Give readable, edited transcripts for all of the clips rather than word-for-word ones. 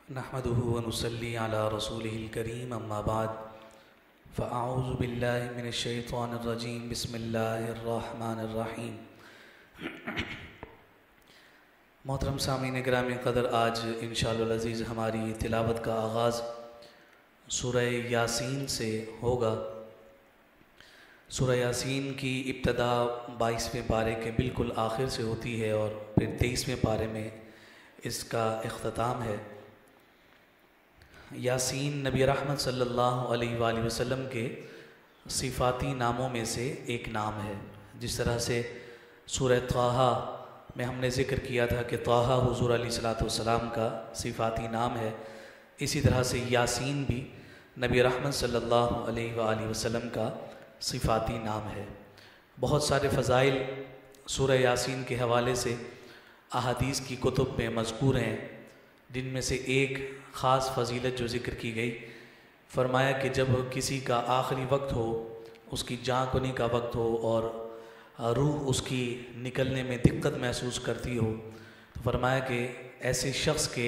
नहमदुहु व नुसल्ली अला रसूलिहिल करीम अम्मा बाद फ़अऊज़ु बिल्लाहि मिनश शैतानिर रजीम बिस्मिल्लाहिर रहमानिर रहीम। मोहतरम सामीन गिरामी क़दर, आज इंशाअल्लाह अज़ीज़ हमारी तिलावत का आगाज़ सूरह यासीन से होगा। सूरह यासीन की इब्तदा 22वें पारे के बिल्कुल आखिर से होती है और फिर 23वें पारे में इसका इख्तिताम है। यासीन नबी रहमत सल्लल्लाहु अलैहि वसल्लम के सिफ़ाती नामों में से एक नाम है। जिस तरह से सूरह ताहा में हमने ज़िक्र किया था कि ताहा हुज़ूर अलैहिस्सलाम का सिफ़ाती नाम है, इसी तरह से यासीन भी नबी रहमत सल्लल्लाहु अलैहि वसल्लम का सिफ़ाती नाम है। बहुत सारे फ़ज़ाइल सूरह यासीन के हवाले से अहादीस की कुतुब में मज़कूर हैं, जिनमें से एक ख़ास फ़जीलत जो ज़िक्र की गई, फ़रमाया कि जब किसी का आखिरी वक्त हो, उसकी जान होने का वक्त हो और रूह उसकी निकलने में दिक्कत महसूस करती हो, तो फ़रमाया कि ऐसे शख्स के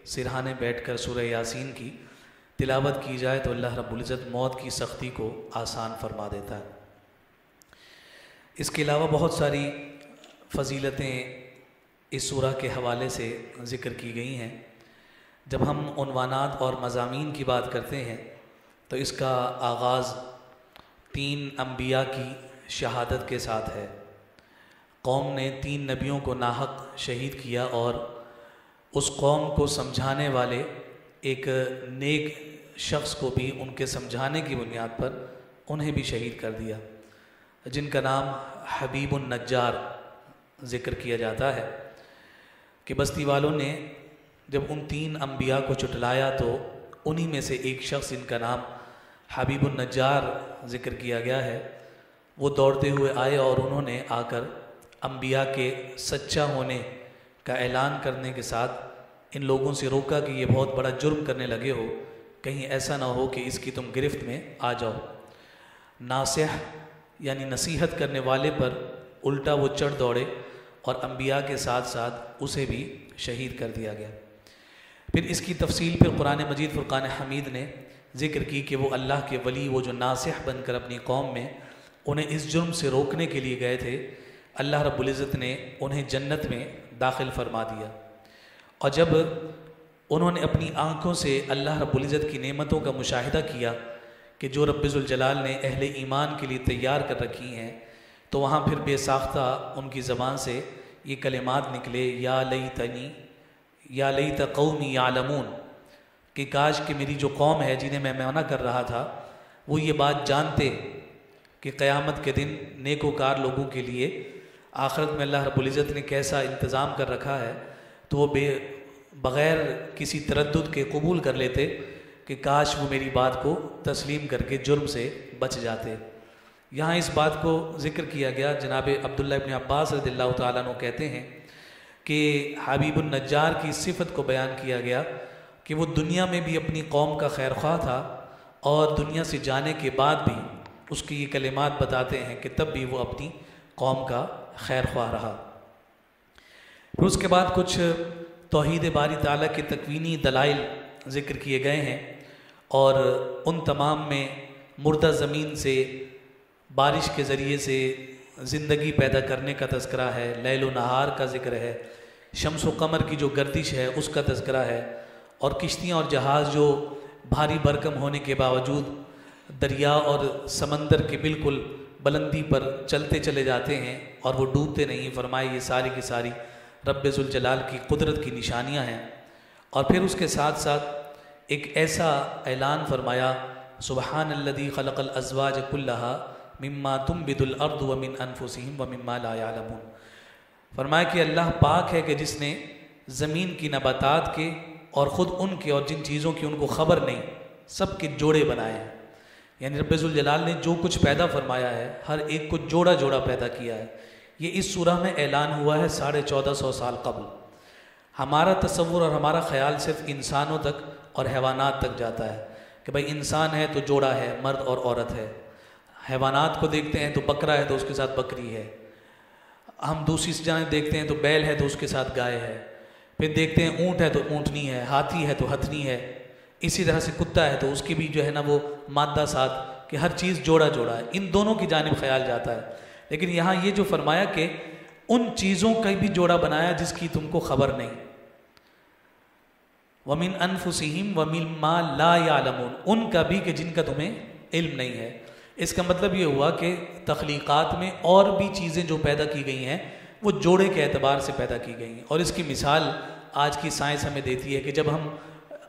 सिरहाने बैठकर सूरह यासीन की तिलावत की जाए तो अल्लाह रब्बुल इज़्ज़त मौत की सख्ती को आसान फरमा देता है। इसके अलावा बहुत सारी फ़जीलतें इस सूरह के हवाले से ज़िक्र की गई हैं। जब हम उन्वानात और मज़ामीन की बात करते हैं तो इसका आगाज़ 3 अम्बिया की शहादत के साथ है। कौम ने 3 नबियों को नाहक शहीद किया और उस कौम को समझाने वाले एक नेक शख्स को भी उनके समझाने की बुनियाद पर उन्हें भी शहीद कर दिया, जिनका नाम हबीबुन नज्जार ज़िक्र किया जाता है कि बस्ती वालों ने जब उन 3 अम्बिया को चुटलाया तो उन्हीं में से एक शख्स, इनका नाम हबीबुन नज्जार ज़िक्र किया गया है, वो दौड़ते हुए आए और उन्होंने आकर अम्बिया के सच्चा होने का ऐलान करने के साथ इन लोगों से रोका कि ये बहुत बड़ा जुर्म करने लगे हो, कहीं ऐसा ना हो कि इसकी तुम गिरफ्त में आ जाओ। नासिह यानी नसीहत करने वाले पर उल्टा वो चढ़ दौड़े और अम्बिया के साथ साथ उसे भी शहीद कर दिया गया। फिर इसकी तफसील फिर कुरान मजीद फ़ुरक़ान हमीद ने ज़िक्र की कि वो अल्लाह के वली, वो जो नासिह बनकर अपनी कौम में उन्हें इस जुर्म से रोकने के लिए गए थे, अल्लाह रब्बुल इज़्ज़त ने उन्हें जन्नत में दाखिल फरमा दिया। और जब उन्होंने अपनी आँखों से अल्लाह रब्बुल इज़्ज़त की नेमतों का मुशाहिदा किया कि जो रब्बुल जलाल ने अहले ईमान के लिए तैयार कर रखी हैं, तो वहाँ फिर बेसाख्ता उनकी ज़बान से ये कलिमात निकले, या लईत कौमी यालमून, कि काश कि मेरी जो कौम है जिन्हें मैं मना कर रहा था वो ये बात जानते कि क़यामत के दिन नेकोकार लोगों के लिए आखिरत में अल्लाह रब्बुल इज़्ज़त ने कैसा इंतज़ाम कर रखा है, तो वो बग़ैर किसी तरद्दुद के कबूल कर लेते कि काश वो मेरी बात को तस्लीम करके जुर्म से बच जाते। यहाँ इस बात को ज़िक्र किया गया, जनाब अब्दुल्लाह इब्न अब्बास रज़ियल्लाहु ताला अन्हु कहते हैं कि हबीबुन नज्जार की सिफ़त को बयान किया गया कि वो दुनिया में भी अपनी कौम का खैरख्वाह था और दुनिया से जाने के बाद भी उसकी ये कलिमात बताते हैं कि तब भी वो अपनी कौम का खैरख्वाह रहा। फिर उसके बाद कुछ तौहीद बारी ताला के तकवीनी दलाइल ज़िक्र किए गए हैं और उन तमाम में मुर्दा ज़मीन से बारिश के ज़रिए से ज़िंदगी पैदा करने का तज़किरा है, लैल व नहार का ज़िक्र है, शम्स व कमर की जो गर्दिश है उसका तज़किरा है, और किश्तियाँ और जहाज़ जो भारी भरकम होने के बावजूद दरिया और समंदर के बिल्कुल बुलंदी पर चलते चले जाते हैं और वो डूबते नहीं। फरमाए ये सारी की सारी रब्बुल जलाल की कुदरत की निशानियाँ हैं। और फिर उसके साथ साथ एक ऐसा ऐलान फरमाया, सुबहानल्लज़ी खलक़ल अज़वाज कुल्लहा मिम्मा तुंबितुल अर्दु व मिन अनफुसिहिम व मिम्मा ला यालमून। फरमाया कि अल्लाह पाक है कि जिसने ज़मीन की नबातात के और ख़ुद उनके और जिन चीज़ों की उनको ख़बर नहीं, सब के जोड़े बनाए हैं। यानी रब्बुल जलाल ने जो कुछ पैदा फरमाया है हर एक को जोड़ा जोड़ा पैदा किया है। ये इस सूरह में ऐलान हुआ है 1450 साल कबल। हमारा तसव्वुर और हमारा ख़याल सिर्फ इंसानों तक और हैवानात तक जाता है कि भाई इंसान है तो जोड़ा है, मर्द और औरत है। हैवानात को देखते हैं तो बकरा है तो उसके साथ बकरी है, हम दूसरी जाने देखते हैं तो बैल है तो उसके साथ गाय है। फिर देखते हैं ऊँट है तो ऊँटनी है, हाथी है तो हथनी है, इसी तरह से कुत्ता है तो उसकी भी जो है ना वो मादा साथ कि हर चीज़ जोड़ा जोड़ा है, इन दोनों की जानिब ख्याल जाता है। लेकिन यहाँ ये जो फरमाया कि उन चीज़ों का भी जोड़ा बनाया जिसकी तुमको खबर नहीं, वमिन अनफुसिहिम वमिन मा ला यालमून, उनका भी कि जिनका तुम्हें इल्म नहीं है। इसका मतलब ये हुआ कि तख्लीक़ात में और भी चीज़ें जो पैदा की गई हैं वो जोड़े के एतबार से पैदा की गई हैं। और इसकी मिसाल आज की साइंस हमें देती है कि जब हम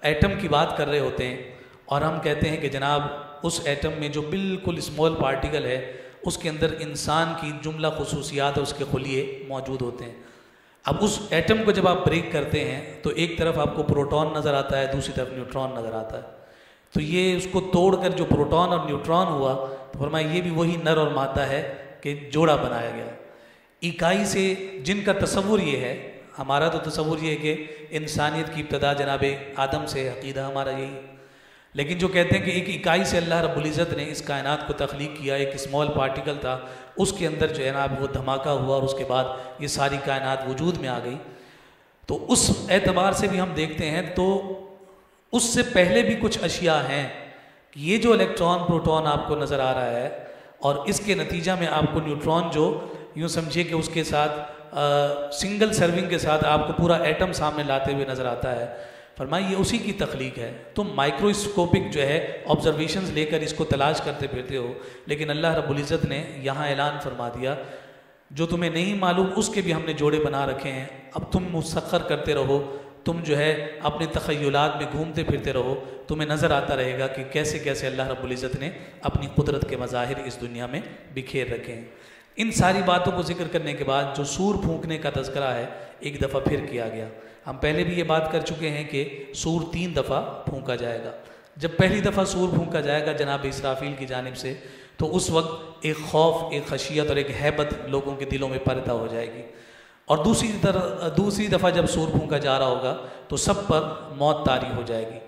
एटम की बात कर रहे होते हैं और हम कहते हैं कि जनाब उस एटम में जो बिल्कुल स्मॉल पार्टिकल है उसके अंदर इंसान की जुमला खुसूसियात उसके खुलिये मौजूद होते हैं। अब उस एटम को जब आप ब्रेक करते हैं तो एक तरफ आपको प्रोटॉन नज़र आता है, दूसरी तरफ न्यूट्रॉन नज़र आता है। तो ये उसको तोड़कर जो प्रोटॉन और न्यूट्रॉन हुआ तो फरमाया ये भी वही नर और मादा है कि जोड़ा बनाया गया। इकाई से जिनका तसव्वुर ये है, हमारा तो तसव्वुर ये है कि इंसानियत की इब्तदा जनाब आदम से, अक़ीदा हमारा यही, लेकिन जो कहते हैं कि एक इकाई से अल्लाह रब्बुल इज़्ज़त ने इस कायनात को तख्लीक किया, एक स्मॉल पार्टिकल था उसके अंदर जो है ना वो धमाका हुआ और उसके बाद ये सारी कायनात वजूद में आ गई। तो उस एतबार से भी हम देखते हैं तो उससे पहले भी कुछ अशिया हैं कि ये जो इलेक्ट्रॉन प्रोटॉन आपको नज़र आ रहा है और इसके नतीजा में आपको न्यूट्रॉन जो यूँ समझिए कि उसके साथ सिंगल सर्विंग के साथ आपको पूरा एटम सामने लाते हुए नज़र आता है, फरमाइए ये उसी की तख्लीक है। तुम माइक्रोस्कोपिक जो है ऑब्जर्वेशंस लेकर इसको तलाश करते फिरते हो, लेकिन अल्लाह रब्बुल इज़्ज़त ने यहाँ ऐलान फरमा दिया जो तुम्हें नहीं मालूम उसके भी हमने जोड़े बना रखे हैं। अब तुम मुसख्खर करते रहो, तुम जो है अपने तख़य्युलात में घूमते फिरते रहो, तुम्हें नज़र आता रहेगा कि कैसे कैसे अल्लाह रब्बुल इज़्ज़त ने अपनी कुदरत के मज़ाहिर इस दुनिया में बिखेर रखे हैं। इन सारी बातों को जिक्र करने के बाद जो सूर फूंकने का तज़किरा है एक दफ़ा फिर किया गया। हम पहले भी ये बात कर चुके हैं कि सूर 3 दफ़ा फूंका जाएगा। जब पहली दफ़ा सूर फूंका जाएगा जनाब इसराफील की जानिब से तो उस वक्त एक खौफ, एक खशियत और एक हैबत लोगों के दिलों में पैदा हो जाएगी। और दूसरी दफ़ा जब सूर फूंका जा रहा होगा तो सब पर मौत तारी हो जाएगी।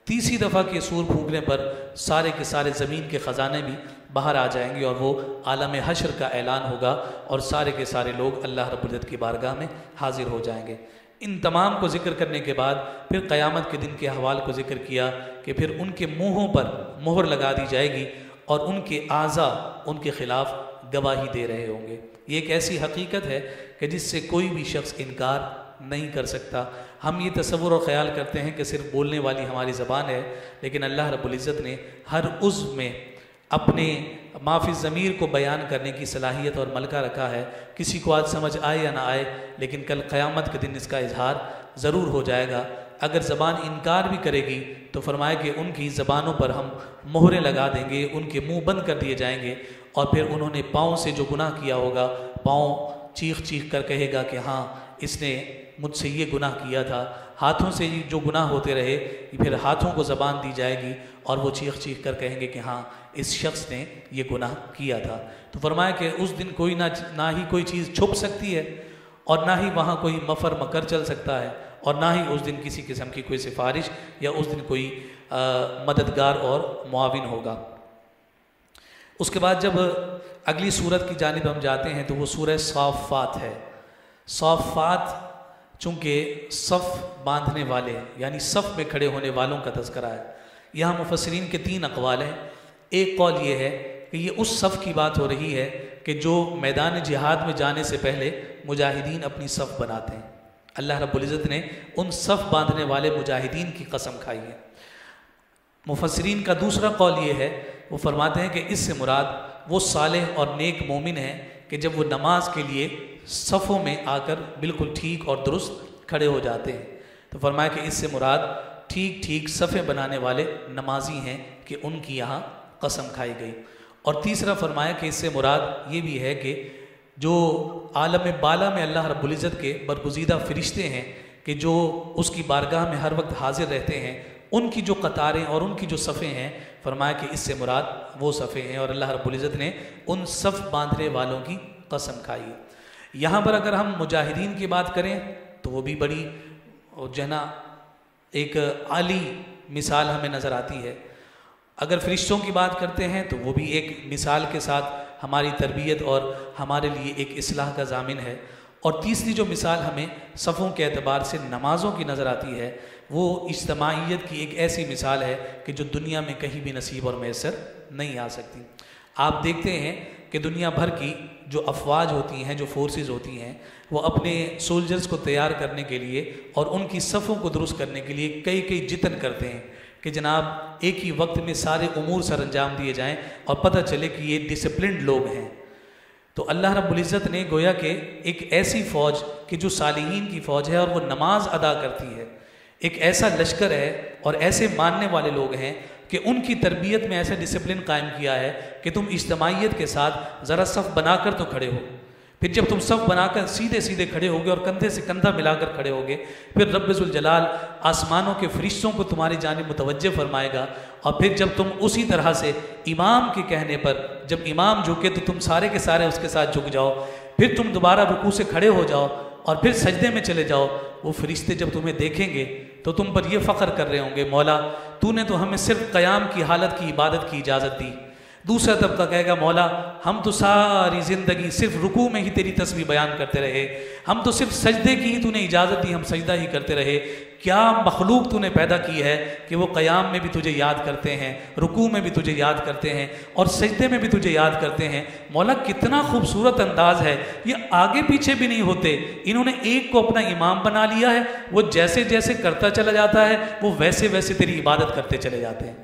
तीसरी दफ़ा के सूर फूंकने पर सारे के सारे ज़मीन के ख़जाने भी बाहर आ जाएंगे और वो आलम हशर का ऐलान होगा और सारे के सारे लोग अल्लाह रब्बुल इज़्ज़त की बारगाह में हाजिर हो जाएंगे। इन तमाम को जिक्र करने के बाद फिर क़यामत के दिन के अहवाल को जिक्र किया कि फिर उनके मुँहों पर मोहर लगा दी जाएगी और उनके आज़ा उनके ख़िलाफ़ गवाही दे रहे होंगे। ये एक ऐसी हकीकत है कि जिससे कोई भी शख्स इनकार नहीं कर सकता। हम ये तसव्वुर और ख़याल करते हैं कि सिर्फ बोलने वाली हमारी ज़बान है, लेकिन अल्लाह रब्बुल इज़्ज़त ने हर उज़्व में अपने माफ़ी ज़मीर को बयान करने की सलाहियत और मलका रखा है। किसी को आज समझ आए या ना आए, लेकिन कल क़यामत के दिन इसका इजहार ज़रूर हो जाएगा। अगर ज़बान इनकार भी करेगी तो फरमाया कि उनकी ज़बानों पर हम मोहरें लगा देंगे, उनके मुंह बंद कर दिए जाएंगे और फिर उन्होंने पाँव से जो गुनाह किया होगा, पाँव चीख चीख कर कहेगा कि हाँ इसने मुझसे ये गुनाह किया था। हाथों से जो गुनाह होते रहे फिर हाथों को ज़बान दी जाएगी और वो चीख चीख कर कहेंगे कि हाँ इस शख्स ने ये गुनाह किया था। तो फरमाया कि उस दिन कोई ना ही कोई चीज़ छुप सकती है और ना ही वहाँ कोई मफर मकर चल सकता है और ना ही उस दिन किसी किस्म की कोई सिफारिश या उस दिन कोई मददगार और मुआविन होगा। उसके बाद जब अगली सूरत की जानिब हम जाते हैं तो वो सूरह साफ़ात है। साफ़ात चूँकि सफ़ बांधने वाले यानी सफ़ में खड़े होने वालों का तज़किरा है। यहाँ मुफस्सिरीन के 3 अक़वाल हैं। एक कौल ये है कि ये उस सफ़ की बात हो रही है कि जो मैदान जिहाद में जाने से पहले मुजाहिदीन अपनी सफ़ बनाते हैं। अल्लाह रब्बुल इज़्ज़त ने उन सफ़ बांधने वाले मुजाहिदीन की कसम खाई है। मुफस्सिरीन का दूसरा कौल ये है, वो फरमाते हैं कि इससे मुराद वो सालेह और नेक मोमिन हैं कि जब वो नमाज के लिए सफ़ों में आकर बिल्कुल ठीक और दुरुस्त खड़े हो जाते हैं। तो फरमाया कि इससे मुराद ठीक ठीक सफ़े बनाने वाले नमाजी हैं कि उनकी यहाँ कसम खाई गई। और तीसरा फरमाया कि इससे मुराद ये भी है कि जो आलम बाला में अल्लाह रब्बुल इज़्ज़त के बरगुज़ीदा फ़रिश्ते हैं कि जो उसकी बारगाह में हर वक्त हाजिर रहते हैं, उनकी जो कतारें और उनकी जो सफ़े हैं, फरमाया कि इससे मुराद वो सफ़े हैं और अल्लाह रब्बुल इज़्ज़त ने उन सफ़ बांधने वालों की कसम खाई है। यहाँ पर अगर हम मुजाहिदीन की बात करें तो वो भी बड़ी जो है ना एक आली मिसाल हमें नज़र आती है। अगर फ़रिश्तों की बात करते हैं तो वो भी एक मिसाल के साथ हमारी तरबियत और हमारे लिए एक इस्लाह का ज़ामिन है। और तीसरी जो मिसाल हमें सफ़ों के एतबार से नमाज़ों की नज़र आती है वो इज्तमाइयत की एक ऐसी मिसाल है कि जो दुनिया में कहीं भी नसीब और मैसर नहीं आ सकती। आप देखते हैं कि दुनिया भर की जो अफवाज होती हैं, जो फोर्सेस होती हैं, वो अपने सोल्जर्स को तैयार करने के लिए और उनकी सफ़ों को दुरुस्त करने के लिए कई कई जितन करते हैं कि जनाब एक ही वक्त में सारे उमूर सर अंजाम दिए जाएं और पता चले कि ये डिसिप्लिन्ड लोग हैं। तो अल्लाह रब्बुल इज़्ज़त ने गोया कि एक ऐसी फ़ौज कि जो सालिहीन की फ़ौज है और वो नमाज अदा करती है, एक ऐसा लश्कर है और ऐसे मानने वाले लोग हैं कि उनकी तरबियत में ऐसा डिसिप्लिन कायम किया है कि तुम इज्तमाइयत के साथ ज़रा सफ़ बनाकर तो खड़े हो, फिर जब तुम सफ़ बनाकर सीधे सीधे खड़े होगे और कंधे से कंधा मिलाकर खड़े होगे, फिर रब्बुल जलाल आसमानों के फरिश्तों को तुम्हारी जानिब मुतवज्जे फरमाएगा और फिर जब तुम उसी तरह से इमाम के कहने पर जब इमाम झुके तो तुम सारे के सारे उसके साथ झुक जाओ, फिर तुम दोबारा रुकू से खड़े हो जाओ और फिर सजदे में चले जाओ। वो फरिश्ते जब तुम्हें देखेंगे तो तुम पर ये फ़ख्र कर रहे होंगे, मौला तूने तो हमें सिर्फ क़याम की हालत की इबादत की इजाज़त दी। दूसरा तबका कहेगा मौला हम तो सारी ज़िंदगी सिर्फ रुकू में ही तेरी तस्बीह बयान करते रहे, हम तो सिर्फ सजदे की ही तूने इजाज़त दी, हम सजदा ही करते रहे। क्या मखलूक तूने पैदा की है कि वो क़याम में भी तुझे याद करते हैं, रुकू में भी तुझे याद करते हैं और सजदे में भी तुझे याद करते हैं। मौला कितना खूबसूरत अंदाज़ है, ये आगे पीछे भी नहीं होते, इन्होंने एक को अपना इमाम बना लिया है, वो जैसे जैसे करता चला जाता है वो वैसे वैसे तेरी इबादत करते चले जाते हैं।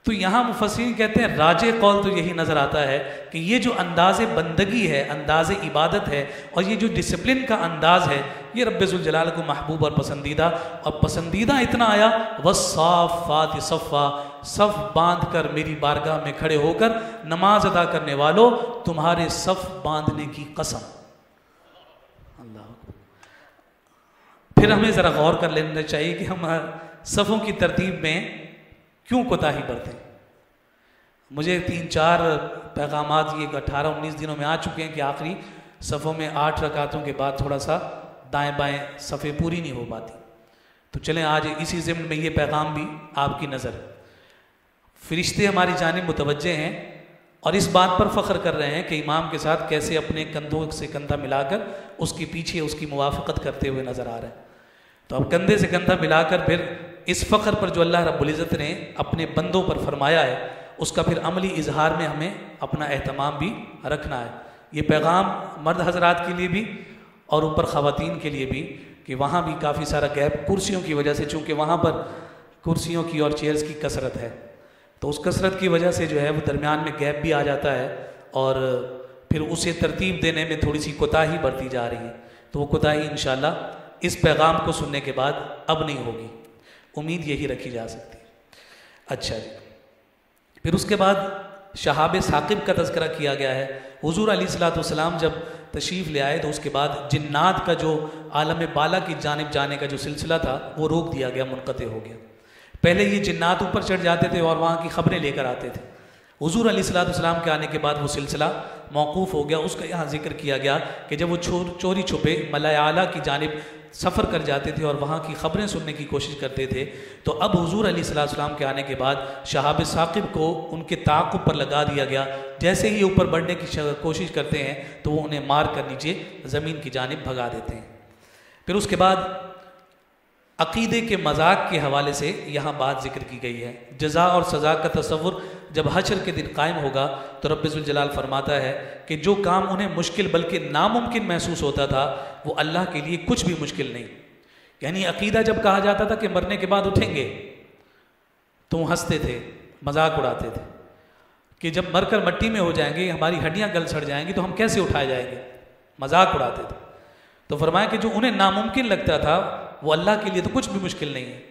तो यहाँ मुफस्सिरीन कहते हैं राजे कौल तो यही नज़र आता है कि ये जो अंदाज़ बंदगी है, अंदाज़ इबादत है और ये जो डिसिप्लिन का अंदाज़ है, ये रब्बुल जलाल को महबूब और पसंदीदा इतना आया वस्साफ़ाति सफ़ा, सफ़ बांध कर मेरी बारगाह में खड़े होकर नमाज अदा करने वालों तुम्हारे सफ़ बांधने की कसम। अल्लाह। फिर हमें ज़रा गौर कर लेना चाहिए कि हम सफ़ों की तरतीब में क्यों कोताही बरतें। मुझे 3-4 पैगामात ये 18-19 दिनों में आ चुके हैं कि आखिरी सफ़ों में 8 रकातों के बाद थोड़ा सा दाएं बाएं सफ़े पूरी नहीं हो पाती। तो चलें आज इसी ज़िम्न में ये पैगाम भी आपकी नज़र। फरिश्ते हमारी जानिब मुतवज्जे हैं और इस बात पर फ़ख्र कर रहे हैं कि इमाम के साथ कैसे अपने कंधों से कंधा मिलाकर उसके पीछे उसकी मुवाफ़क़त करते हुए नज़र आ रहे हैं। तो अब कंधे से कंधा मिलाकर फिर इस फ़ख्र पर जो अल्लाह रब्बुल इज़्ज़त ने अपने बंदों पर फरमाया है उसका फिर अमली इजहार में हमें अपना एहतमाम भी रखना है। ये पैगाम मर्द हजरात के लिए भी और ऊपर ख़वातीन के लिए भी कि वहाँ भी काफ़ी सारा गैप कुर्सियों की वजह से, चूँकि वहाँ पर कुर्सियों की और चेयर्स की कसरत है तो उस कसरत की वजह से जो है वो दरमियान में गैप भी आ जाता है और फिर उसे तरतीब देने में थोड़ी सी कोताही बरती जा रही है। तो वो कोताही इंशाअल्लाह इस पैगाम को सुनने के बाद अब नहीं होगी, उम्मीद यही रखी जा सकती है। अच्छा जी, फिर उसके बाद शहाब साकिब का तज़किरा किया गया है। हुज़ूर अलैहिस्सलाम जब तशरीफ़ ले आए तो उसके बाद जिन्नात का जो आलम बाला की जानिब जाने का जो सिलसिला था वो रोक दिया गया, मुनक़ते हो गया। पहले ये जिन्नात ऊपर चढ़ जाते थे और वहाँ की ख़बरें लेकर आते थे। हुज़ूर अलैहिस्सलाम के आने के बाद वो सिलसिला मौकूफ़ हो गया। उसका यहाँ जिक्र किया गया कि जब वो चोरी छुपे मलाए आला की जानिब सफ़र कर जाते थे और वहाँ की ख़बरें सुनने की कोशिश करते थे, तो अब हुज़ूर अलैहिस्सलाम के आने के बाद शहाब साकिब को उनके ताक़ुब पर लगा दिया गया। जैसे ही ऊपर बढ़ने की कोशिश करते हैं तो वो उन्हें मार कर नीचे ज़मीन की जानिब भगा देते हैं। फिर उसके बाद अक़ीदे के मजाक के हवाले से यहाँ बात जिक्र की गई है। जज़ा और सज़ा का तसव्वुर जब हशर के दिन कायम होगा तो रब्बुल जलाल फरमाता है कि जो काम उन्हें मुश्किल बल्कि नामुमकिन महसूस होता था वो अल्लाह के लिए कुछ भी मुश्किल नहीं। यानी अक़ीदा जब कहा जाता था कि मरने के बाद उठेंगे तो हंसते थे, मजाक उड़ाते थे कि जब मरकर मट्टी में हो जाएंगे, हमारी हड्डियाँ गल सड़ जाएंगी तो हम कैसे उठाए जाएंगे, मजाक उड़ाते थे। तो फरमाया कि जो उन्हें नामुमकिन लगता था वो अल्लाह के लिए तो कुछ भी मुश्किल नहीं है।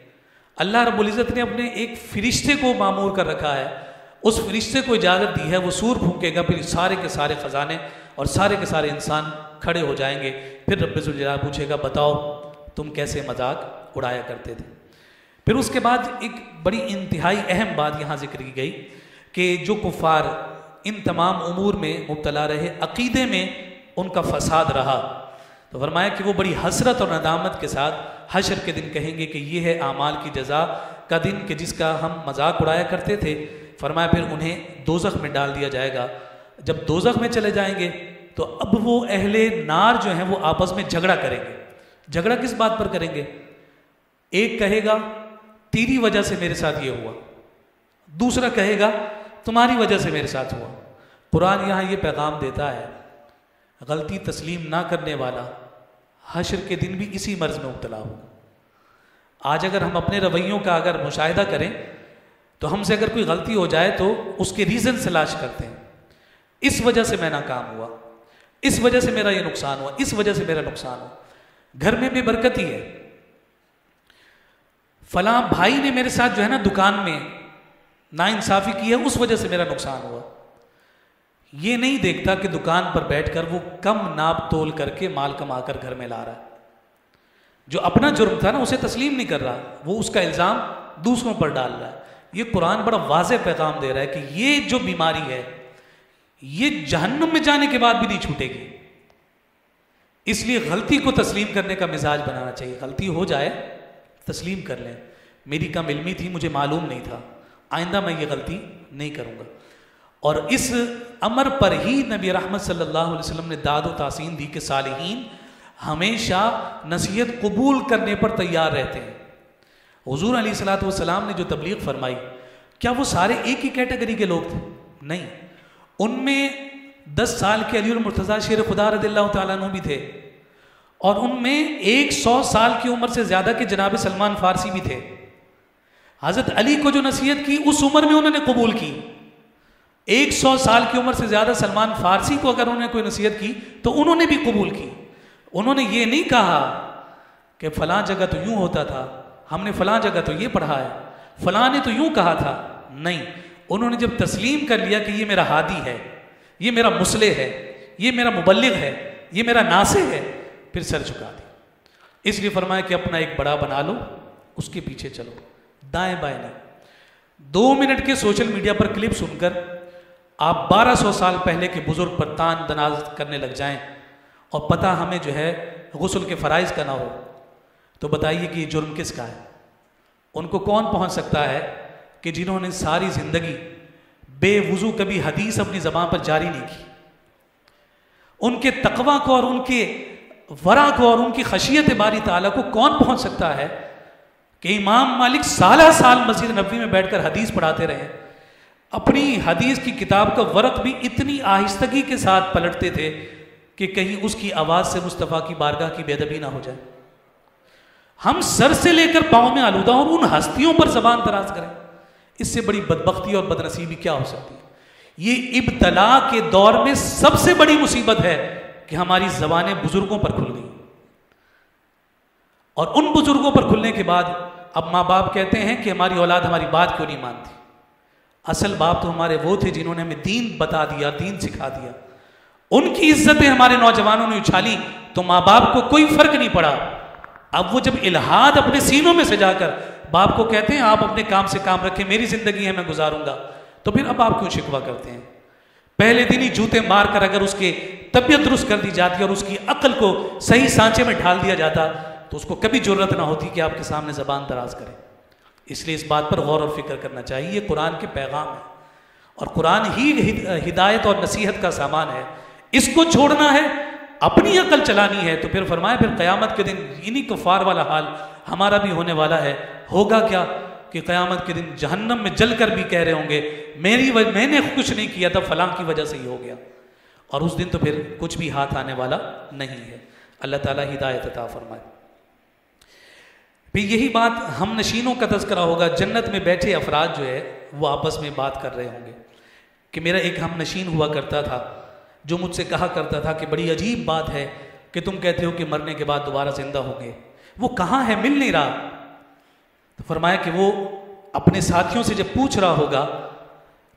अल्लाह रब्बुल इज़्ज़त ने अपने एक फ़रिश्ते को मामूर कर रखा है, उस फरिश्ते को इजाज़त दी है, वो सूर फूंकेगा, फिर सारे के सारे ख़जाने और सारे के सारे इंसान खड़े हो जाएंगे। फिर रब्बुल जलाल पूछेगा बताओ तुम कैसे मजाक उड़ाया करते थे। फिर उसके बाद एक बड़ी इंतहाई अहम बात यहाँ जिक्र की गई कि जो कुफ़ार इन तमाम उमूर में मुब्तला रहे, अक़ीदे में उनका फ़साद रहा, तो फरमाया कि वो बड़ी हसरत और नदामत के साथ हशर के दिन कहेंगे कि ये है आमाल की जज़ा का दिन कि जिसका हम मजाक उड़ाया करते थे। फरमाया फिर उन्हें दोज़ख में डाल दिया जाएगा। जब दोज़ख में चले जाएंगे तो अब वो अहले नार जो हैं वो आपस में झगड़ा करेंगे। झगड़ा किस बात पर करेंगे? एक कहेगा तेरी वजह से मेरे साथ ये हुआ, दूसरा कहेगा तुम्हारी वजह से मेरे साथ हुआ। कुरान यहाँ ये पैगाम देता है, गलती तस्लीम ना करने वाला हश्र के दिन भी इसी मर्ज में मुब्तला होगा। आज अगर हम अपने रवैयों का अगर मुशाहिदा करें तो हमसे अगर कोई गलती हो जाए तो उसके रीज़न तलाश करते हैं, इस वजह से मैं नाकाम हुआ, इस वजह से मेरा ये नुकसान हुआ, इस वजह से मेरा नुकसान हुआ। घर में बेबरकती है, फलां भाई ने मेरे साथ जो है ना दुकान में नाइंसाफ़ी की है, उस वजह से मेरा नुकसान हुआ। ये नहीं देखता कि दुकान पर बैठकर वो कम नाप तोल करके माल कमा कर घर में ला रहा है। जो अपना जुर्म था ना उसे तस्लीम नहीं कर रहा, वो उसका इल्ज़ाम दूसरों पर डाल रहा है। ये कुरान बड़ा वाज़ेह पैगाम दे रहा है कि ये जो बीमारी है ये जहन्नुम में जाने के बाद भी नहीं छूटेगी। इसलिए गलती को तस्लीम करने का मिजाज बनाना चाहिए। गलती हो जाए तस्लीम कर लें, मेरी कम इल्मी थी, मुझे मालूम नहीं था, आइंदा मैं ये गलती नहीं करूँगा। और इस अमर पर ही नबी रहमत सल्लल्लाहु अलैहि वसल्लम ने दाद व तासीन दी कि सालिहीन हमेशा नसीहत कबूल करने पर तैयार रहते हैं। हुजूर अलैहिस्सलातु वस्सलाम ने जो तबलीग फरमाई, क्या वो सारे एक ही कैटेगरी के लोग थे? नहीं, उनमें 10 साल के अली मुर्तज़ा शेर खुदा रज़ियल्लाहु तआला अन्हु भी थे, और उनमें 100 साल की उम्र से ज़्यादा के जनाब सलमान फारसी भी थे। हज़रत अली को जो नसीहत की उस उम्र में उन्होंने कबूल की। 100 साल की उम्र से ज़्यादा सलमान फारसी को अगर उन्होंने कोई नसीहत की तो उन्होंने भी कबूल की। उन्होंने ये नहीं कहा कि फ़लाँ जगह तो यूँ होता था, हमने फ़लाँ जगह तो ये पढ़ा है, फ़लाँ ने तो यूँ कहा था। नहीं, उन्होंने जब तस्लीम कर लिया कि ये मेरा हादी है, ये मेरा मुसले है, ये मेरा मुबल्लिग है, ये मेरा नासे है, फिर सर झुका दी। इसलिए फरमाया कि अपना एक बड़ा बना लो, उसके पीछे चलो, दाएं बाएं नहीं। 2 मिनट के सोशल मीडिया पर क्लिप सुनकर आप 1200 साल पहले के बुजुर्ग पर तान दनाज करने लग जाएं और पता हमें जो है गुस्ल के फ़राइज़ का ना हो, तो बताइए कि ये जुर्म किसका है? उनको कौन पहुंच सकता है कि जिन्होंने सारी ज़िंदगी बेवुज़ू कभी हदीस अपनी ज़बान पर जारी नहीं की? उनके तकवा को और उनके वरा को और उनकी खशियत बारी ताला को कौन पहुंच सकता है कि इमाम मालिक साल मस्जिद नबवी में बैठकर हदीस पढ़ाते रहे, अपनी हदीस की किताब का वरक भी इतनी आहिस्तगी के साथ पलटते थे कि कहीं उसकी आवाज़ से मुस्तफ़ा की बारगाह की बेअदबी ना हो जाए। हम सर से लेकर पाँव में आलूदा और उन हस्तियों पर ज़बान दराज करें, इससे बड़ी बदबख्ती और बदनसीबी क्या हो सकती है? ये इब्तला के दौर में सबसे बड़ी मुसीबत है कि हमारी ज़बानें बुजुर्गों पर खुल गई, और उन बुजुर्गों पर खुलने के बाद अब माँ बाप कहते हैं कि हमारी औलाद हमारी बात क्यों नहीं मानती। असल बाप तो हमारे वो थे जिन्होंने हमें दीन बता दिया, दीन सिखा दिया। उनकी इज्जतें हमारे नौजवानों ने उछाली तो माँ बाप को कोई फर्क नहीं पड़ा। अब वो जब इल्हाद अपने सीनों में से जाकर बाप को कहते हैं आप अपने काम से काम रखें, मेरी जिंदगी है मैं गुजारूंगा, तो फिर अब आप क्यों शिकवा करते हैं? पहले दिन ही जूते मारकर अगर उसके तबीयत दुरुस्त कर दी जाती और उसकी अक्ल को सही सांचे में ढाल दिया जाता तो उसको कभी जरूरत ना होती कि आपके सामने ज़बान दराज करें। इसलिए इस बात पर गौर और फिक्र करना चाहिए। ये कुरान के पैगाम है और कुरान ही हिदायत और नसीहत का सामान है। इसको छोड़ना है, अपनी अकल चलानी है, तो फिर फरमाया फिर क़यामत के दिन इन्हीं कुफ़ार वाला हाल हमारा भी होने वाला है। होगा क्या कि क़यामत के दिन जहन्नम में जल कर भी कह रहे होंगे मैंने कुछ नहीं किया था, फलां की वजह से ही हो गया। और उस दिन तो फिर कुछ भी हाथ आने वाला नहीं है। अल्लाह ताला हिदायत अता फरमाए। फिर यही बात हम नशीनों का तज़किरा होगा। जन्नत में बैठे अफराद जो है वो आपस में बात कर रहे होंगे कि मेरा एक हम नशीन हुआ करता था जो मुझसे कहा करता था कि बड़ी अजीब बात है कि तुम कहते हो कि मरने के बाद दोबारा जिंदा होंगे, वो कहाँ है, मिल नहीं रहा। तो फरमाया कि वो अपने साथियों से जब पूछ रहा होगा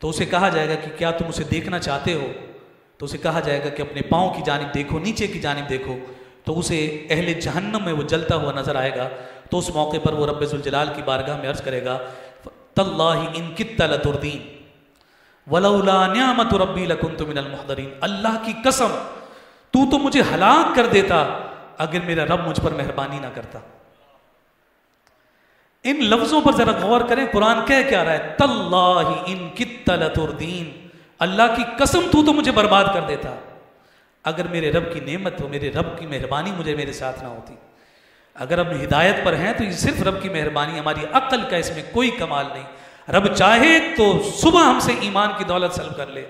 तो उसे कहा जाएगा कि क्या तुम उसे देखना चाहते हो? तो उसे कहा जाएगा कि अपने पाँव की जानिब देखो, नीचे की जानिब देखो। तो उसे अहले जहन्नम में वो जलता हुआ नजर आएगा। तो उस मौके पर वो रब्बे ज़ुल जलाल की बारगाह में अर्ज़ करेगा तल्लाहि इन कित्ता लतुरदीन वलौला निअमतु रब्बी लकुन्तु मिनल मुहदरीन। अल्लाह की कसम तू तो मुझे हलाक कर देता अगर मेरा रब मुझ पर मेहरबानी ना करता। इन लफ्जों पर जरा गौर करें, कुरान कह क्या रहा है? तल्लाहि इन कित्ता लतुरदीन, अल्लाह की कसम तू तो मुझे बर्बाद कर देता अगर मेरे रब की नेमत हो, मेरे रब की मेहरबानी मुझे मेरे साथ ना होती। अगर हम हिदायत पर हैं तो ये सिर्फ रब की मेहरबानी, हमारी अक्ल का इसमें कोई कमाल नहीं। रब चाहे तो सुबह हमसे ईमान की दौलत सल्ब कर ले,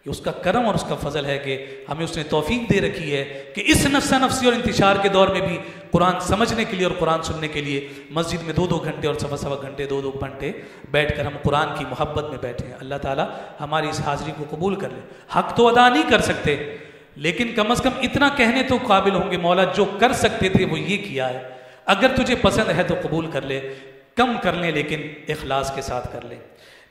ये उसका करम और उसका फजल है कि हमें उसने तौफीक दे रखी है कि इस नफ्सा नफ्सी और इंतशार के दौर में भी कुरान समझने के लिए और कुरान सुनने के लिए मस्जिद में 2-2 घंटे और सवा घंटे 2-2 घंटे बैठकर हम कुरान की मोहब्बत में बैठे हैं। अल्लाह ताला हमारी इस हाज़िरी को कबूल कर ले। हक तो अदा नहीं कर सकते, लेकिन कम अज़ कम इतना कहने तो काबिल होंगे, मौला जो कर सकते थे वो ये किया है, अगर तुझे पसंद है तो कबूल कर ले, कम कर ले लेकिन इखलास के साथ कर ले।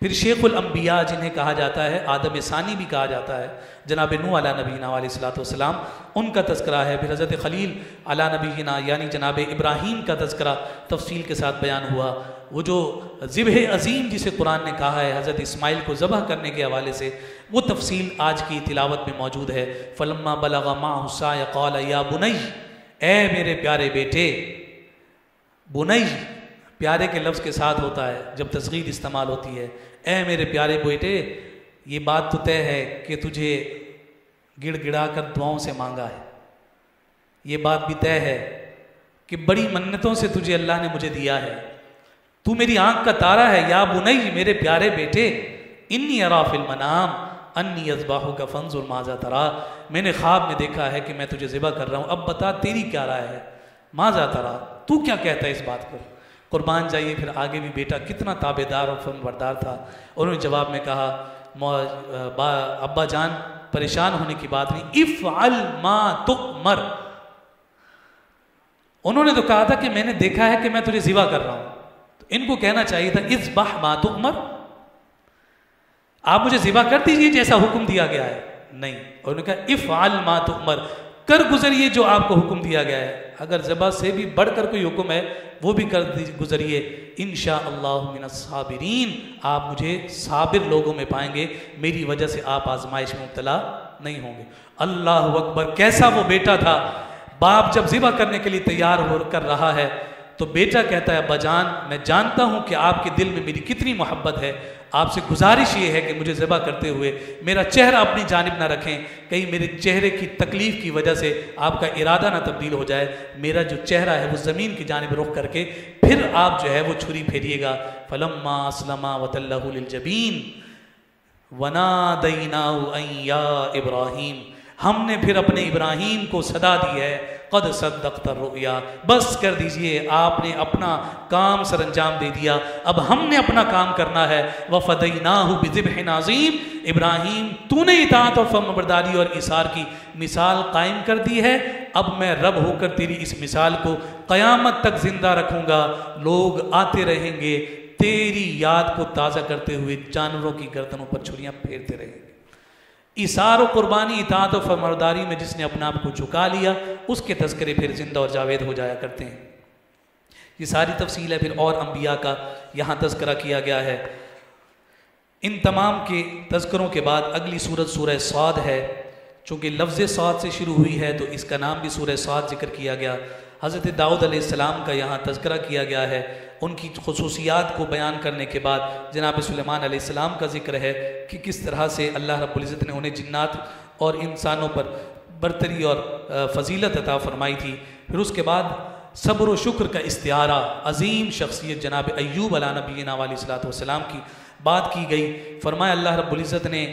फिर शेखुल अंबिया जिन्हें कहा जाता है, आदम सानी भी कहा जाता है, जनाब नूह अला नबीना अलैहिस्सलाम, उनका तज़किरा है। फिर हज़रत खलील अला नबीना यानी जनाब इब्राहीम का तज़किरा तफसील के साथ बयान हुआ। वो जो ज़िब्ह अज़ीम जिसे कुरान ने कहा है हज़रत इस्माइल को ज़बह करने के हवाले से, वो तफसील आज की तिलावत में मौजूद है। फ़लम्मा बलग़ माअहु साय क़ाल या बुनय्य, ए मेरे प्यारे बेटे। बुनय्य प्यारे के लफ्ज़ के साथ होता है जब तस्गीर इस्तेमाल होती है। ए मेरे प्यारे बेटे, ये बात तो तय है कि तुझे गिड़गिड़ा कर दुआओं से मांगा है, ये बात भी तय है कि बड़ी मन्नतों से तुझे अल्लाह ने मुझे दिया है, तू मेरी आंख का तारा है। या बुनय्य, मेरे प्यारे बेटे, इन्नी अरा फिल मनाम अन्नी अज़बाहुका फंज़ुर माज़ा तरा, मैंने ख्वाब में देखा है कि मैं तुझे ज़िबा कर रहा हूँ, अब बता तेरी क्या राय है। माज़ा तरा, तू क्या कहता है इस बात पर। कुर्बान जाइए। फिर आगे भी बेटा कितना ताबेदार और फर्मबरदार था। उन्होंने जवाब में कहा, अब्बा जान परेशान होने की बात नहीं, इफ़अल मा तुअमर। उन्होंने तो कहा था कि मैंने देखा है कि मैं तुझे ज़िबा कर रहा हूं, तो इनको कहना चाहिए था इज़बह मा तुअमर, आप मुझे ज़िबा कर दीजिए जैसा हुक्म दिया गया है। नहीं, उन्होंने कहा इफ़अल मा तुअमर, कर गुजरिए जो आपको हुक्म दिया गया है। अगर ज़बा से भी बढ़कर कोई हुक्म है वो भी कर गुजरिए। इंशाअल्लाहु मिनस साबिरीन, आप मुझे साबिर लोगों में पाएंगे, मेरी वजह से आप आजमाइश में मुब्तला नहीं होंगे। अल्लाहु अकबर, कैसा वो बेटा था। बाप जब ज़िबा करने के लिए तैयार हो कर रहा है तो बेटा कहता है, अब्बा जान मैं जानता हूँ कि आपके दिल में मेरी कितनी मोहब्बत है, आपसे गुजारिश ये है कि मुझे ज़िबा करते हुए मेरा चेहरा अपनी जानिब ना रखें, कहीं मेरे चेहरे की तकलीफ़ की वजह से आपका इरादा ना तब्दील हो जाए, मेरा जो चेहरा है वो ज़मीन की जानिब रुख करके फिर आप जो है वो छुरी फेरिएगा। फलम्मा अस्लमा वतल्लहु लिलजबीन वनादैनाहु अन या इब्राहीम, हमने फिर अपने इब्राहीम को सदा दी है, क़द सद्दक़्ता रुया, बस कर दीजिए, आपने अपना काम सर अंजाम दे दिया, अब हमने अपना काम करना है। वफ़दैनाहु बिज़िब्हिन अज़ीम, इब्राहीम तूने इताअत और फर्माबरदारी और इसार की मिसाल कायम कर दी है, अब मैं रब होकर तेरी इस मिसाल को क़यामत तक ज़िंदा रखूँगा। लोग आते रहेंगे तेरी याद को ताज़ा करते हुए जानवरों की गर्दनों पर छुरियाँ फेरते रहेंगे। इसार और कुर्बानी, इताअत और फर्माबरदारी में जिसने अपने आप को झुका लिया उसके तज़किरे फिर जिंदा और जावेद हो जाया करते हैं। ये सारी तफसील है। फिर और अंबिया का यहाँ तज़किरा किया गया है। इन तमाम के तज़किरों के बाद अगली सूरत सूरह साद है। चूँकि लफ्ज़ साद से शुरू हुई है तो इसका नाम भी सूरह साद जिक्र किया गया। हज़रत दाऊद अलैहिस्सलाम का यहाँ तज़किरा किया गया है। उनकी खुसूसियात को बयान करने के बाद जनाब सुलेमान अलैहिस्सलाम का जिक्र है कि किस तरह से अल्लाह रब्बुल इज़्ज़त ने उन्हें जिन्नात और इंसानों पर बरतरी और फ़जीलत अता फरमाई थी। फिर उसके बाद सब्र व शुक्र का इस्तिआरा, अज़ीम शख्सियत जनाब अय्यूब अला नबीना अलैहिस्सलाम की बात की गई। फरमाया अल्लाह रब्बुल इज़्ज़त ने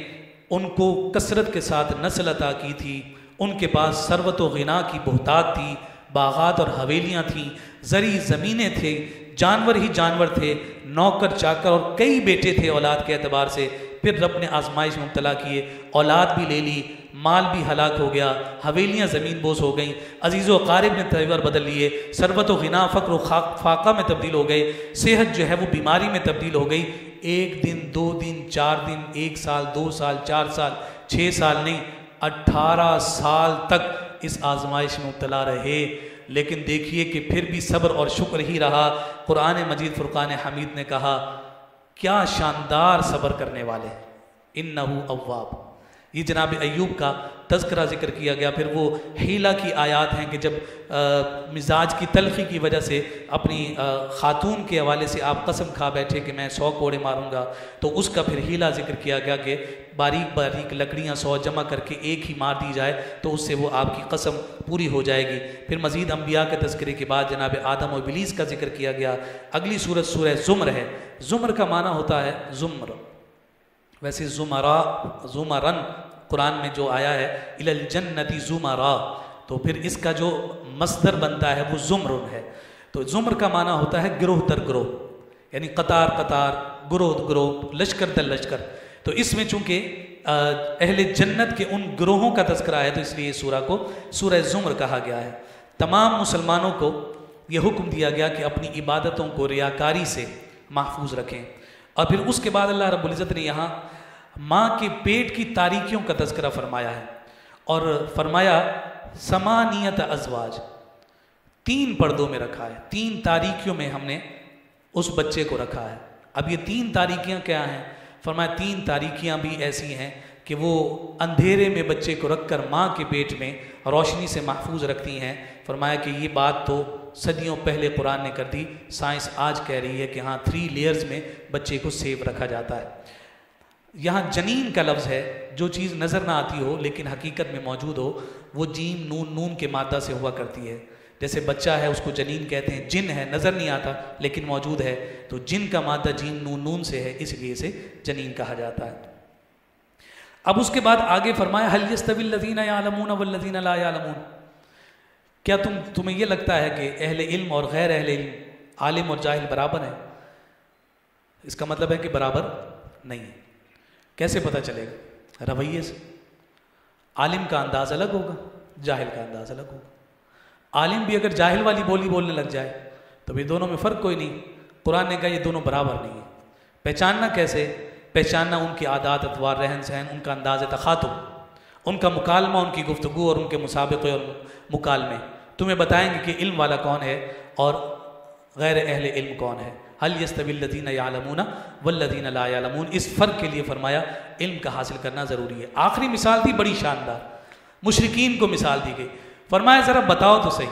उनको कसरत के साथ नस्ल अता की थी, उनके पास सरवत व गिना की बहुतात थी, बागात और हवेलियाँ थीं, ज़री ज़मीनें थे, जानवर ही जानवर थे, नौकर चाकर और कई बेटे थे औलाद के एतबार से। फिर रब ने आजमाइश में मुब्तला किए, औलाद भी ले ली, माल भी हलाक हो गया, हवेलियाँ ज़मीन बोस हो गईं, अजीज़ व क़ारिब ने तेवर बदल लिए, सरवत व गिना फ़क्र व फाका में तब्दील हो गए, सेहत जो है वो बीमारी में तब्दील हो गई। 1 दिन 2 दिन 4 दिन 1 साल 2 साल 4 साल 6 साल नहीं 18 साल तक इस आजमाइश में मुब्तला रहे। लेकिन देखिए कि फिर भी सब्र और शुक्र ही रहा। कुरान मजीद फ़ुरक़ान हमीद ने कहा, क्या शानदार सब्र करने वाले, इन्नहु अव्वाब, ये जनाब अय्यूब का तज़किरा ज़िक्र किया गया। फिर वो हीला की आयत हैं कि जब मिजाज की तलखी की वजह से अपनी ख़ातून के हवाले से आप कसम खा बैठे कि मैं 100 कोड़े मारूंगा, तो उसका फिर हीला ज़िक्र किया गया कि बारीक बारीक लकड़ियाँ 100 जमा करके एक ही मार दी जाए तो उससे वो आपकी कसम पूरी हो जाएगी। फिर मज़ीद अम्बिया के तज़किरे के बाद जनाब आदम और इब्लीस का जिक्र किया गया। अगली सूरत सूरह ज़ुमर है। ज़ुमर का माना होता है ज़ुम्र, वैसे ज़ुमरन कुरान में जो आया है इलल जन्नति ज़ुमरा, तो फिर इसका जो मस्दर बनता है वो ज़ुमरुन है। तो ज़ुमर का माना होता है गिरोह दर गिरोह, यानी कतार कतार, गुरोह गुरोह, लश्कर दर लश्कर। तो इसमें चूंकि अहले जन्नत के उन गिरोहों का तज़किरा है तो इसलिए सूरा को सूरह ज़ुमर कहा गया है। तमाम मुसलमानों को यह हुक्म दिया गया कि अपनी इबादतों को रियाकारी से महफूज रखें। और फिर उसके बाद अल्लाह रब्बुल इज़्ज़त ने यहाँ माँ के पेट की तारीकियों का तज़किरा फरमाया है और फरमाया समानियत अज़वाज, 3 पर्दों में रखा है, 3 तारीकियों में हमने उस बच्चे को रखा है। अब ये 3 तारीकियाँ क्या हैं? फरमाया 3 तारीकियाँ भी ऐसी हैं कि वो अंधेरे में बच्चे को रखकर माँ के पेट में रोशनी से महफूज रखती हैं। फरमाया कि ये बात तो सदियों पहले कुरान ने कर दी, साइंस आज कह रही है कि हाँ 3 लेयर्स में बच्चे को सेव रखा जाता है। यहाँ जनीन का लफ्ज़ है, जो चीज़ नज़र ना आती हो लेकिन हकीकत में मौजूद हो, वो जीम नून नून के मादा से हुआ करती है। जैसे बच्चा है उसको जनीन कहते हैं, जिन है नज़र नहीं आता लेकिन मौजूद है, तो जिन का मादा जीम नून नून से है इसलिए इसे जनीन कहा जाता है। अब उसके बाद आगे फरमाया हल यस्तविल लज़ीना यालमून वल्लज़ीना ला यालमून, क्या तुम्हें ये लगता है कि अहले इल्म और गैर अहले इल्म, आलिम और जाहिल बराबर है? इसका मतलब है कि बराबर नहीं है। कैसे पता चलेगा? रवैये से। आलिम का अंदाज़ अलग होगा, जाहिल का अंदाज़ अलग होगा। आलिम भी अगर जाहिल वाली बोली बोलने लग जाए तो भी दोनों में फ़र्क कोई नहीं। कुरान ने कहा ये दोनों बराबर नहीं है। पहचानना कैसे? पहचानना उनकी आदात, अतवार, रहन सहन, उनका अंदाज़ तखातुब, उनका मुकालमा, उनकी गुफ्तगू और उनके मुसाबिक़े और मुकालमे तुम्हें बताएंगे कि इल्म वाला कौन है और गैर अहले इल्म कौन है। हल यस्तविल लज़ीना यालमून वल्लज़ीना ला यालमून, इस फ़र्क के लिए फरमाया इल्म का हासिल करना ज़रूरी है। आखिरी मिसाल थी बड़ी शानदार, मुशरिकीन को मिसाल दी गई। फरमाया ज़रा बताओ तो सही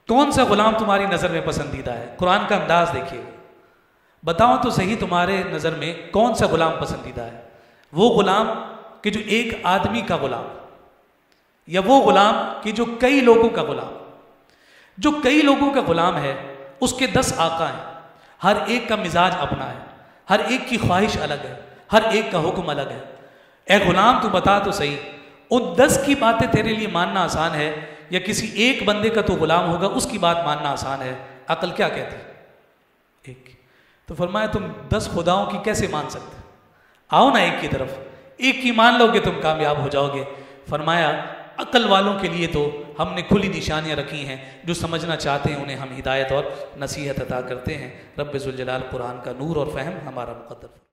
कौन सा गुलाम तुम्हारी नज़र में पसंदीदा है? कुरान का अंदाज़ देखिए, बताओ तो सही तुम्हारे नज़र में कौन सा गुलाम पसंदीदा है? वो गुलाम कि जो एक आदमी का गुलाम, या वो गुलाम कि जो कई लोगों का गुलाम? जो कई लोगों का गुलाम है उसके 10 आका हैं, हर एक का मिजाज अपना है, हर एक की ख्वाहिश अलग है, हर एक का हुक्म अलग है। ए गुलाम तू बता तो सही, उन 10 की बातें तेरे लिए मानना आसान है या किसी एक बंदे का तो गुलाम होगा उसकी बात मानना आसान है? अकल क्या कहती? एक। तो फरमाया तुम 10 खुदाओं की कैसे मान सकते? आओ ना एक की तरफ, एक की मान लोगे तुम कामयाब हो जाओगे। फरमाया अक्ल वालों के लिए तो हमने खुली निशानियाँ रखी हैं, जो समझना चाहते हैं उन्हें हम हिदायत और नसीहत अता करते हैं। रब्बे ज़ुल जलाल कुरान का नूर और फ़हम हमारा मुक़द्दर।